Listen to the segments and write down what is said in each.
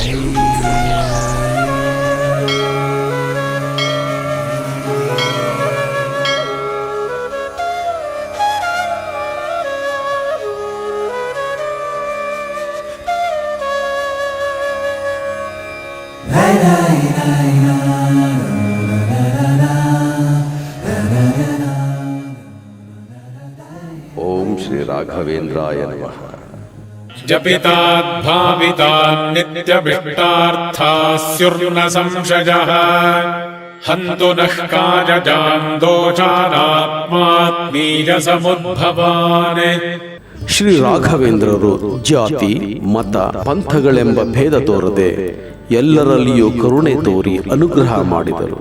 ಓಂ ಶ್ರೀ ರಾಘವೇಂದ್ರಾಯ ನಮಃ. ಜಪಿತಾದ್ಭಾವಿತಾನ್ ನಿತ್ಯಭಿಷ್ಟಾರ್ಥಾಸ್ಯುರ್ನ ಸಂಶಯಃ ಹಂತು ನಃ ಕಾಯಜಾನ್ ದೋಷಾನಾತ್ಮಾತ್ಮೀಯ ಸಮುದ್ಭವಾನ್. ಶ್ರೀ ರಾಘವೇಂದ್ರರು ಜಾತಿ ಮತ ಪಂಥಗಳೆಂಬ ಭೇದ ತೋರದೆ ಎಲ್ಲರಲ್ಲಿಯೂ ಕರುಣೆ ತೋರಿ ಅನುಗ್ರಹ ಮಾಡಿದರು.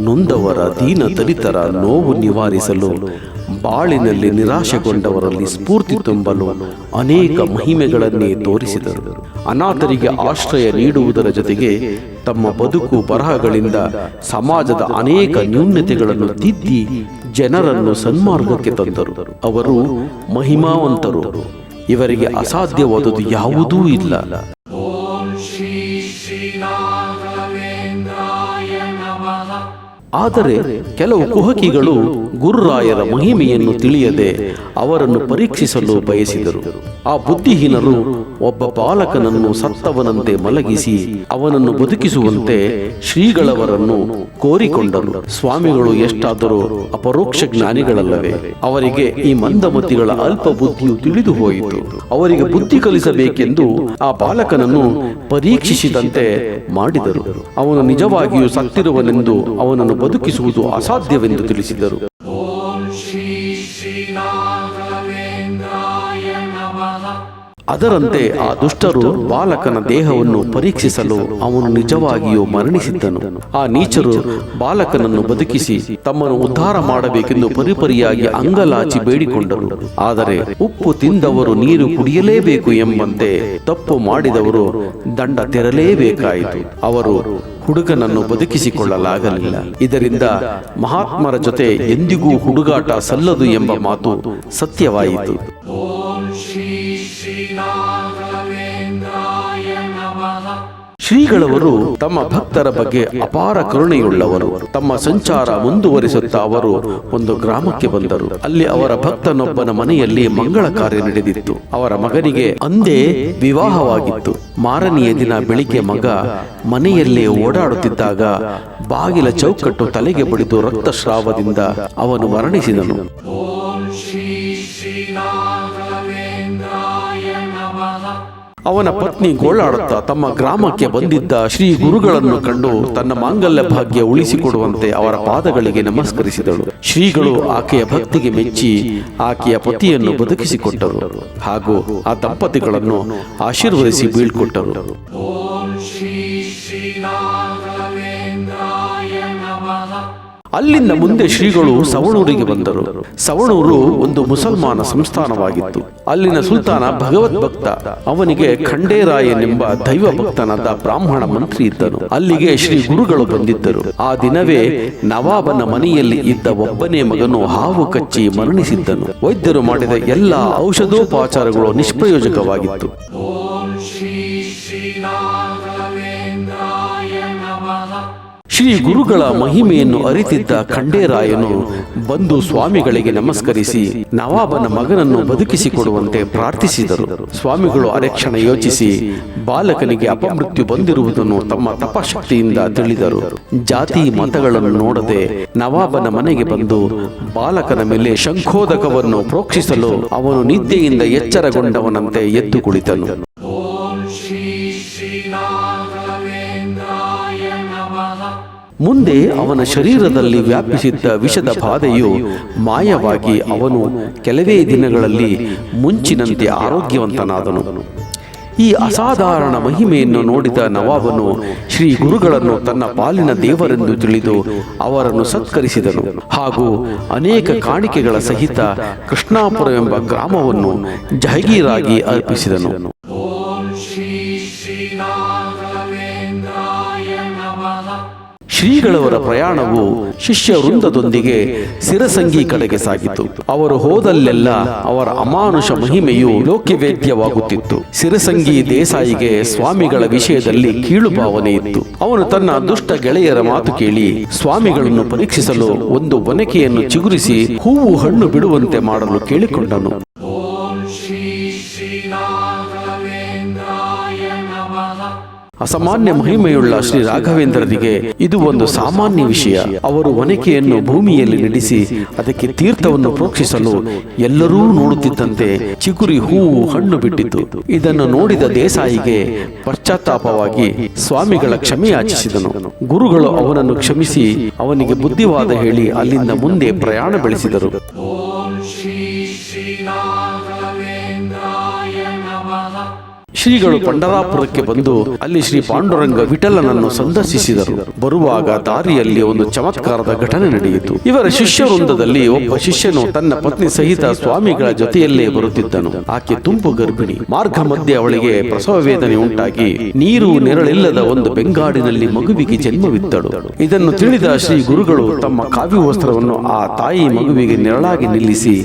ನೊಂದವರ ದೀನ ದಲಿತರ ನೋವು ನಿವಾರಿಸಲು, ಬಾಳಿನಲ್ಲಿ ನಿರಾಶೆಗೊಂಡವರಲ್ಲಿ ಸ್ಫೂರ್ತಿ ತುಂಬಲು ಅನೇಕ ಮಹಿಮೆಗಳನ್ನೇ ತೋರಿಸಿದರು. ಅನಾಥರಿಗೆ ಆಶ್ರಯ ನೀಡುವುದರ ಜೊತೆಗೆ ತಮ್ಮ ಬದುಕು ಬರಹಗಳಿಂದ ಸಮಾಜದ ಅನೇಕ ನ್ಯೂನತೆಗಳನ್ನು ತಿದ್ದಿ ಜನರನ್ನು ಸನ್ಮಾರ್ಗಕ್ಕೆ ತಂದರು. ಅವರು ಮಹಿಮಾವಂತರು. ಇವರಿಗೆ ಅಸಾಧ್ಯವಾದುದು ಯಾವುದೂ ಇಲ್ಲ. ಆದರೆ ಕೆಲವು ಕುಹಕಿಗಳು ಗುರುರಾಯರ ಮಹಿಮೆಯನ್ನು ತಿಳಿಯದೆ ಅವರನ್ನು ಪರೀಕ್ಷಿಸಲು ಬಯಸಿದರು. ಆ ಬುದ್ಧಿಹೀನರು ಒಬ್ಬ ಬಾಲಕನನ್ನು ಸತ್ತವನಂತೆ ಮಲಗಿಸಿ ಅವನನ್ನು ಬದುಕಿಸುವಂತೆ ಶ್ರೀಗಳವರನ್ನು ಕೋರಿಕೊಂಡರು. ಸ್ವಾಮಿಗಳು ಎಷ್ಟಾದರೂ ಅಪರೋಕ್ಷ ಜ್ಞಾನಿಗಳಲ್ಲವೇ? ಅವರಿಗೆ ಈ ಮಂದಮತಿಗಳ ಅಲ್ಪ ಬುದ್ಧಿಯು ತಿಳಿದು ಹೋಯಿತು. ಅವರಿಗೆ ಬುದ್ಧಿ ಕಲಿಸಬೇಕೆಂದು ಆ ಬಾಲಕನನ್ನು ಪರೀಕ್ಷಿಸಿದಂತೆ ಮಾಡಿದರು. ಅವನು ನಿಜವಾಗಿಯೂ ಸತ್ತಿರುವನೆಂದು ಅವನನ್ನು ಬದುಕಿಸುವುದು ಅಸಾಧ್ಯವೆಂದು ತಿಳಿಸಿದರು. ಅದರಂತೆ ಆ ದುಷ್ಟರು ಬಾಲಕನ ದೇಹವನ್ನು ಪರೀಕ್ಷಿಸಲು ಅವನು ನಿಜವಾಗಿಯೂ ಮರಣಿಸಿದ್ದನು. ಆ ನೀಚರು ಬಾಲಕನನ್ನು ಬದುಕಿಸಿ ತಮ್ಮನ್ನು ಉದ್ಧಾರ ಮಾಡಬೇಕೆಂದು ಪರಿಪರಿಯಾಗಿ ಅಂಗಲಾಚಿ ಬೇಡಿಕೊಂಡರು. ಆದರೆ ಉಪ್ಪು ತಿಂದವರು ನೀರು ಕುಡಿಯಲೇಬೇಕು ಎಂಬಂತೆ ತಪ್ಪು ಮಾಡಿದವರು ದಂಡ ತೆರಲೇಬೇಕಾಯಿತು. ಅವರು ಹುಡುಗನನ್ನು ಬದುಕಿಸಿಕೊಳ್ಳಲಾಗಲಿಲ್ಲ. ಇದರಿಂದ ಮಹಾತ್ಮರ ಜೊತೆ ಎಂದಿಗೂ ಹುಡುಗಾಟ ಸಲ್ಲದು ಎಂಬ ಮಾತು ಸತ್ಯವಾಯಿತು. ಶ್ರೀಗಳವರು ತಮ್ಮ ಭಕ್ತರ ಬಗ್ಗೆ ಅಪಾರ ಕರುಣೆಯುಳ್ಳವರು. ತಮ್ಮ ಸಂಚಾರ ಮುಂದುವರಿಸುತ್ತಾ ಅವರು ಒಂದು ಗ್ರಾಮಕ್ಕೆ ಬಂದರು. ಅಲ್ಲಿ ಅವರ ಭಕ್ತನೊಬ್ಬನ ಮನೆಯಲ್ಲಿ ಮಂಗಳ ಕಾರ್ಯ ನಡೆದಿತ್ತು. ಅವರ ಮಗನಿಗೆ ಅಂದೇ ವಿವಾಹವಾಗಿತ್ತು. ಮಾರನೆಯ ದಿನ ಬೆಳಿಗ್ಗೆ ಮಗ ಮನೆಯಲ್ಲೇ ಓಡಾಡುತ್ತಿದ್ದಾಗ ಬಾಗಿಲ ಚೌಕಟ್ಟು ತಲೆಗೆ ಬಡಿದು ರಕ್ತಸ್ರಾವದಿಂದ ಅವನು ಮರಣಿಸಿದನು. ಅವನ ಪತ್ನಿ ಗೋಳಾಡುತ್ತಾ ತಮ್ಮ ಗ್ರಾಮಕ್ಕೆ ಬಂದಿದ್ದ ಶ್ರೀ ಗುರುಗಳನ್ನು ಕಂಡು ತನ್ನ ಮಾಂಗಲ್ಯ ಭಾಗ್ಯ ಉಳಿಸಿಕೊಡುವಂತೆ ಅವರ ಪಾದಗಳಿಗೆ ನಮಸ್ಕರಿಸಿದಳು. ಶ್ರೀಗಳು ಆಕೆಯ ಭಕ್ತಿಗೆ ಮೆಚ್ಚಿ ಆಕೆಯ ಪತಿಯನ್ನು ಬದುಕಿಸಿಕೊಟ್ಟರು ಹಾಗೂ ಆ ದಂಪತಿಗಳನ್ನು ಆಶೀರ್ವದಿಸಿ ಬೀಳ್ಕೊಟ್ಟರು. ಅಲ್ಲಿಂದ ಮುಂದೆ ಶ್ರೀಗಳು ಸವಣೂರಿಗೆ ಬಂದರು. ಸವಣೂರು ಒಂದು ಮುಸಲ್ಮಾನ ಸಂಸ್ಥಾನವಾಗಿತ್ತು. ಅಲ್ಲಿನ ಸುಲ್ತಾನ ಭಗವದ್ಭಕ್ತ. ಅವನಿಗೆ ಖಂಡೇರಾಯನೆಂಬ ದೈವ ಭಕ್ತನಾದ ಬ್ರಾಹ್ಮಣ ಮಂತ್ರಿ ಇದ್ದನು. ಅಲ್ಲಿಗೆ ಶ್ರೀ ಗುರುಗಳು ಬಂದಿದ್ದರು. ಆ ದಿನವೇ ನವಾಬನ ಮನೆಯಲ್ಲಿ ಇದ್ದ ಒಬ್ಬನೇ ಮಗನು ಹಾವು ಕಚ್ಚಿ ಮರಣಿಸಿದ್ದನು. ವೈದ್ಯರು ಮಾಡಿದ ಎಲ್ಲ ಔಷಧೋಪಚಾರಗಳು ನಿಷ್ಪ್ರಯೋಜಕವಾಗಿತ್ತು. ಶ್ರೀ ಗುರುಗಳ ಮಹಿಮೆಯನ್ನು ಅರಿತಿದ್ದ ಖಂಡೇರಾಯನು ಬಂದು ಸ್ವಾಮಿಗಳಿಗೆ ನಮಸ್ಕರಿಸಿ ನವಾಬನ ಮಗನನ್ನು ಬದುಕಿಸಿಕೊಡುವಂತೆ ಪ್ರಾರ್ಥಿಸಿದರು. ಸ್ವಾಮಿಗಳು ಅರೆಕ್ಷಣ ಯೋಚಿಸಿ ಬಾಲಕನಿಗೆ ಅಪಮೃತ್ಯು ಬಂದಿರುವುದನ್ನು ತಮ್ಮ ತಪಶಕ್ತಿಯಿಂದ ತಿಳಿದರು. ಜಾತಿ ಮತಗಳನ್ನು ನೋಡದೆ ನವಾಬನ ಮನೆಗೆ ಬಂದು ಬಾಲಕನ ಮೇಲೆ ಶಂಖೋದಕವನ್ನು ಪ್ರೋಕ್ಷಿಸಲು ಅವನು ನಿದ್ದೆಯಿಂದ ಎಚ್ಚರಗೊಂಡವನಂತೆ ಎದ್ದು ಕುಳಿತನು. ಮುಂದೆ ಅವನ ಶರೀರದಲ್ಲಿ ವ್ಯಾಪಿಸಿದ್ದ ವಿಷದ ಬಾಧೆಯು ಮಾಯವಾಗಿ ಅವನು ಕೆಲವೇ ದಿನಗಳಲ್ಲಿ ಮುಂಚಿನಂತೆ ಆರೋಗ್ಯವಂತನಾದನು. ಈ ಅಸಾಧಾರಣ ಮಹಿಮೆಯನ್ನು ನೋಡಿದ ನವಾಬನು ಶ್ರೀ ಗುರುಗಳನ್ನು ತನ್ನ ಪಾಲಿನ ದೇವರೆಂದು ತಿಳಿದು ಅವರನ್ನು ಸತ್ಕರಿಸಿದನು ಹಾಗೂ ಅನೇಕ ಕಾಣಿಕೆಗಳ ಸಹಿತ ಕೃಷ್ಣಾಪುರವೆಂಬ ಗ್ರಾಮವನ್ನು ಜಹಗೀರಾಗಿ ಅರ್ಪಿಸಿದನು. ಶ್ರೀಗಳವರ ಪ್ರಯಾಣವು ಶಿಷ್ಯ ವೃಂದದೊಂದಿಗೆ ಸಿರಸಂಗಿ ಕಡೆಗೆ ಸಾಗಿತು. ಅವರು ಹೋದಲ್ಲೆಲ್ಲ ಅವರ ಅಮಾನುಷ ಮಹಿಮೆಯು ಲೋಕ್ಯವೇದ್ಯವಾಗುತ್ತಿತ್ತು. ಸಿರಸಂಗಿ ದೇಸಾಯಿಗೆ ಸ್ವಾಮಿಗಳ ವಿಷಯದಲ್ಲಿ ಕೀಳು ಭಾವನೆ ಇತ್ತು. ಅವನು ತನ್ನ ದುಷ್ಟ ಗೆಳೆಯರ ಮಾತು ಕೇಳಿ ಸ್ವಾಮಿಗಳನ್ನು ಪರೀಕ್ಷಿಸಲು ಒಂದು ಒನಕೆಯನ್ನು ಚಿಗುರಿಸಿ ಹೂವು ಹಣ್ಣು ಬಿಡುವಂತೆ ಮಾಡಲು ಕೇಳಿಕೊಂಡನು. ಅಸಾಮಾನ್ಯ ಮಹಿಮೆಯುಳ್ಳ ಶ್ರೀ ರಾಘವೇಂದ್ರರಿಗೆ ಇದು ಒಂದು ಸಾಮಾನ್ಯ ವಿಷಯ. ಅವರು ಒನಕೆಯನ್ನು ಭೂಮಿಯಲ್ಲಿ ನಡೆಸಿ ಅದಕ್ಕೆ ತೀರ್ಥವನ್ನು ಪ್ರೋಕ್ಷಿಸಲು ಎಲ್ಲರೂ ನೋಡುತ್ತಿದ್ದಂತೆ ಚಿಗುರಿ ಹೂವು ಹಣ್ಣು ಬಿಟ್ಟಿತು. ಇದನ್ನು ನೋಡಿದ ದೇಸಾಯಿಗೆ ಪಶ್ಚಾತ್ತಾಪವಾಗಿ ಸ್ವಾಮಿಗಳ ಕ್ಷಮೆ ಯಾಚಿಸಿದನು. ಗುರುಗಳು ಅವನನ್ನು ಕ್ಷಮಿಸಿ ಅವನಿಗೆ ಬುದ್ಧಿವಾದ ಹೇಳಿ ಅಲ್ಲಿಂದ ಮುಂದೆ ಪ್ರಯಾಣ ಬೆಳೆಸಿದರು. ಶ್ರೀಗಳು ಪಂಡರಾಪುರಕ್ಕೆ ಬಂದು ಅಲ್ಲಿ ಶ್ರೀ ಪಾಂಡುರಂಗ ವಿಠಲನನ್ನು ಸಂದರ್ಶಿಸಿದರು. ಬರುವಾಗ ದಾರಿಯಲ್ಲಿ ಒಂದು ಚಮತ್ಕಾರದ ಘಟನೆ ನಡೆಯಿತು. ಇವರ ಶಿಷ್ಯ ವೃಂದದಲ್ಲಿ ಒಬ್ಬ ಶಿಷ್ಯನು ತನ್ನ ಪತ್ನಿ ಸಹಿತ ಸ್ವಾಮಿಗಳ ಜೊತೆಯಲ್ಲೇ ಬರುತ್ತಿದ್ದನು. ಆಕೆ ತುಂಬು ಗರ್ಭಿಣಿ. ಮಾರ್ಗ ಮಧ್ಯೆ ಅವಳಿಗೆ ಪ್ರಸವ ವೇದನೆ ಉಂಟಾಗಿ ನೀರು ನೆರಳಿಲ್ಲದ ಒಂದು ಬೆಂಗಾಡಿನಲ್ಲಿ ಮಗುವಿಗೆ ಜನ್ಮವಿತ್ತಳು. ಇದನ್ನು ತಿಳಿದ ಶ್ರೀ ಗುರುಗಳು ತಮ್ಮ ಕಾವ್ಯ ವಸ್ತ್ರವನ್ನು ಆ ತಾಯಿ ಮಗುವಿಗೆ ನೆರಳಾಗಿ ನಿಲ್ಲಿಸಿ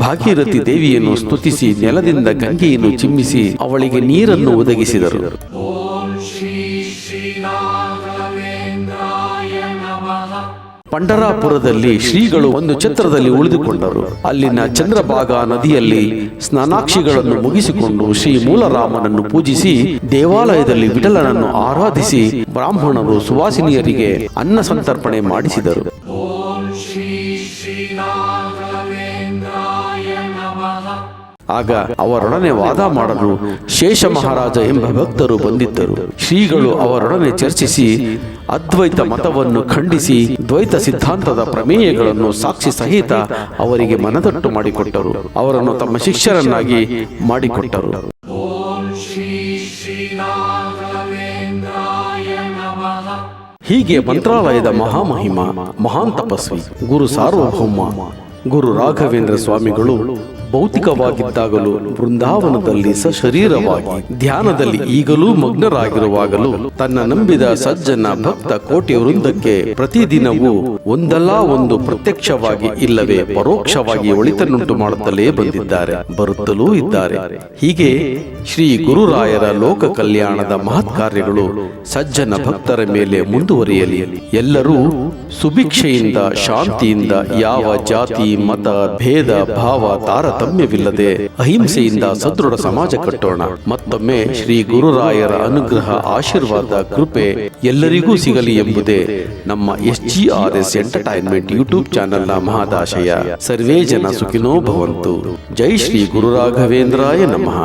ಭಾಗೀರಥಿ ದೇವಿಯನ್ನು ಸ್ತುತಿಸಿ ನೆಲದಿಂದ ಗಂಗೆಯನ್ನು ಚಿಮ್ಮಿಸಿ ಅವಳಿಗೆ ನೀರನ್ನು ಒದಗಿಸಿದರು. ಪಂಡರಾಪುರದಲ್ಲಿ ಶ್ರೀಗಳು ಒಂದು ಛತ್ರದಲ್ಲಿ ಉಳಿದುಕೊಂಡರು. ಅಲ್ಲಿನ ಚಂದ್ರಭಾಗಾ ನದಿಯಲ್ಲಿ ಸ್ನಾನಾಕ್ಷಿಗಳನ್ನು ಮುಗಿಸಿಕೊಂಡು ಶ್ರೀ ಮೂಲರಾಮನನ್ನು ಪೂಜಿಸಿ ದೇವಾಲಯದಲ್ಲಿ ವಿಠಲನನ್ನು ಆರಾಧಿಸಿ ಬ್ರಾಹ್ಮಣರು ಸುವಾಸಿನಿಯರಿಗೆ ಅನ್ನ ಸಂತರ್ಪಣೆ ಮಾಡಿಸಿದರು. ಆಗ ಅವರೊಡನೆ ವಾದ ಮಾಡಲು ಶೇಷ ಮಹಾರಾಜ ಎಂಬ ಭಕ್ತರು ಬಂದಿದ್ದರು. ಶ್ರೀಗಳು ಅವರೊಡನೆ ಚರ್ಚಿಸಿ ಅದ್ವೈತ ಮತವನ್ನು ಖಂಡಿಸಿ ದ್ವೈತ ಸಿದ್ಧಾಂತದ ಪ್ರಮೇಯಗಳನ್ನು ಸಾಕ್ಷಿ ಸಹಿತ ಅವರಿಗೆ ಮನದಟ್ಟು ಮಾಡಿಕೊಟ್ಟರು. ಅವರನ್ನು ತಮ್ಮ ಶಿಷ್ಯರನ್ನಾಗಿ ಮಾಡಿಕೊಟ್ಟರು. ಹೀಗೆ ಮಂತ್ರಾಲಯದ ಮಹಾಮಹಿಮ ಮಹಾನ್ ತಪಸ್ವಿ ಗುರು ಸಾರ್ವಭೌಮ ಗುರು ರಾಘವೇಂದ್ರ ಸ್ವಾಮಿಗಳು ಭೌತಿಕವಾಗಿದ್ದಾಗಲೂ ಬೃಂದಾವನದಲ್ಲಿ ಸಶರೀರವಾಗಿ ಧ್ಯಾನದಲ್ಲಿ ಈಗಲೂ ಮಗ್ನರಾಗಿರುವಾಗಲೂ ತನ್ನ ನಂಬಿದ ಸಜ್ಜನ ಭಕ್ತ ಕೋಟಿ ವೃಂದಕ್ಕೆ ಪ್ರತಿದಿನವೂ ಒಂದಲ್ಲ ಒಂದು ಪ್ರತ್ಯಕ್ಷವಾಗಿ ಇಲ್ಲವೇ ಪರೋಕ್ಷವಾಗಿ ಒಳಿತನ್ನುಂಟು ಮಾಡುತ್ತಲೇ ಬಂದಿದ್ದಾರೆ, ಬರುತ್ತಲೂ ಇದ್ದಾರೆ. ಹೀಗೆ ಶ್ರೀ ಗುರುರಾಯರ ಲೋಕ ಕಲ್ಯಾಣದ ಮಹತ್ ಕಾರ್ಯಗಳು ಸಜ್ಜನ ಭಕ್ತರ ಮೇಲೆ ಮುಂದುವರಿಯಲಿ. ಎಲ್ಲರೂ ಸುಭಿಕ್ಷೆಯಿಂದ ಶಾಂತಿಯಿಂದ ಯಾವ ಜಾತಿ ಮತ ಭೇದ ಭಾವ ತಾರತಮ್ಯವಿಲ್ಲದೆ ಅಹಿಂಸೆಯಿಂದ ಸದೃಢ ಸಮಾಜ ಕಟ್ಟೋಣ. ಮತ್ತೊಮ್ಮೆ ಶ್ರೀ ಗುರುರಾಯರ ಅನುಗ್ರಹ ಆಶೀರ್ವಾದ ಕೃಪೆ ಎಲ್ಲರಿಗೂ ಸಿಗಲಿ ಎಂಬುದೇ ನಮ್ಮ SGRS ಎಂಟರ್ಟೈನ್ಮೆಂಟ್ ಯೂಟ್ಯೂಬ್ ಚಾನೆಲ್ನ ಮಹದಾಶಯ. ಸರ್ವೇ ಜನ ಸುಖಿನೋ ಭವಂತು. ಜೈ ಶ್ರೀ ಗುರು ರಾಘವೇಂದ್ರಾಯ ನಮಃ.